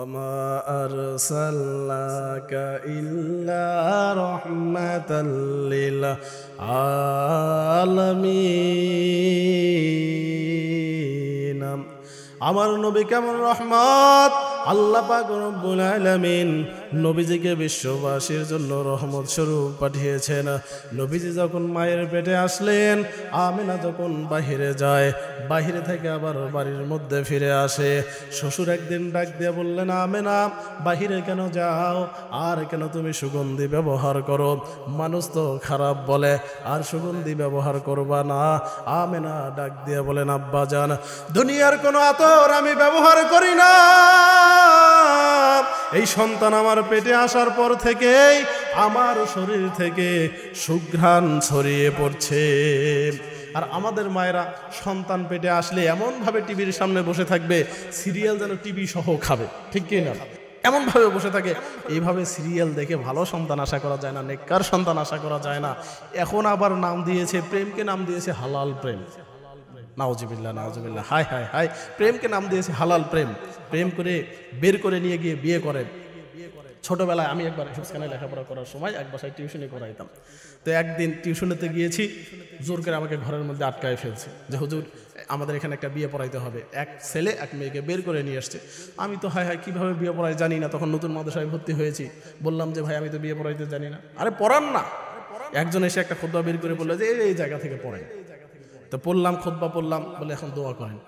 وما أرسلناك إلا رحمة للعالمين আমার নবী কেমন রহমত আল্লাহ পাক রব্বুল আলামিন নবীজিকে বিশ্ববাসীর জন্য রহমত স্বরূপ পাঠিয়েছেন। নবীজি যখন মায়ের পেটে আসলেন, আমিনা যখন বাহিরে যায়, বাহিরে থেকে আবার বাড়ির মধ্যে ফিরে আসে, শ্বশুর একদিন ডাক দিয়ে বললেন, আমিনা বাহিরে কেন যাও, আর কেন তুমি সুগন্ধি ব্যবহার করো? মানুষ তো খারাপ বলে, আর সুগন্ধি ব্যবহার করবা না। আমিনা ডাক দিয়ে বলেন, আব্বাজান দুনিয়ার কোনো আতর আমি ব্যবহার করি না, এই সন্তান আমার পেটে আসার পর থেকেই আমার শরীর থেকে সুঘ্রাণ ছড়িয়ে পড়ছে। আর আমাদের মায়েরা সন্তান পেটে আসলে এমনভাবে টিভির সামনে বসে থাকবে, সিরিয়াল যেন টিভি সহ খাবে, ঠিক কি না? এমনভাবে বসে থাকে। এইভাবে সিরিয়াল দেখে ভালো সন্তান আশা করা যায় না, নেককার সন্তান আশা করা যায় না। এখন আবার নাম দিয়েছে, প্রেমকে নাম দিয়েছে হালাল প্রেম। নাউজুবিল্লাহ নাউজুবিল্লাহ, হায় হায় হায়, প্রেমকে নাম দিয়েছে হালাল প্রেম। প্রেম করে বের করে নিয়ে গিয়ে বিয়ে করে। ছোটবেলায় আমি একবার সেখানে লেখাপড়া করার সময় এক বাসায় টিউশনি করাইতাম। তো একদিন টিউশনিতে গিয়েছি, জোর করে আমাকে ঘরের মধ্যে আটকায় ফেলছে যে হুজুর আমাদের এখানে একটা বিয়ে পড়াইতে হবে। এক ছেলে এক মেয়েকে বের করে নিয়ে আসছে। আমি তো হায় হায় কীভাবে বিয়ে পড়াই জানি না, তখন নতুন মাদ্রাসায় ভর্তি হয়েছি। বললাম যে ভাই আমি তো বিয়ে পড়াইতে জানি না। আরে পড়ান না। একজন এসে একটা খুতবা বের করে বললো যে এই জায়গা থেকে পড়েন। তো পড়লাম, খুতবা পড়লাম, বলে এখন দোয়া করেন।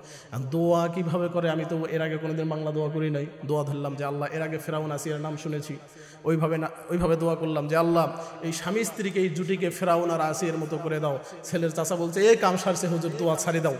দোয়া কিভাবে করে আমি তো এর আগে কোনোদিন বাংলা দোয়া করি নাই। দোয়া ধরলাম যে আল্লাহ, এর আগে ফেরাউন আসিয়ার নাম শুনেছি, ওইভাবে দোয়া করলাম যে আল্লাহ এই স্বামী স্ত্রীকে, এই জুটিকে ফেরাউন আর আসিয়ার মতো করে দাও। ছেলের চাচা বলছে এই কাম সারছে হুজুর, দোয়া ছাড়ি দাও।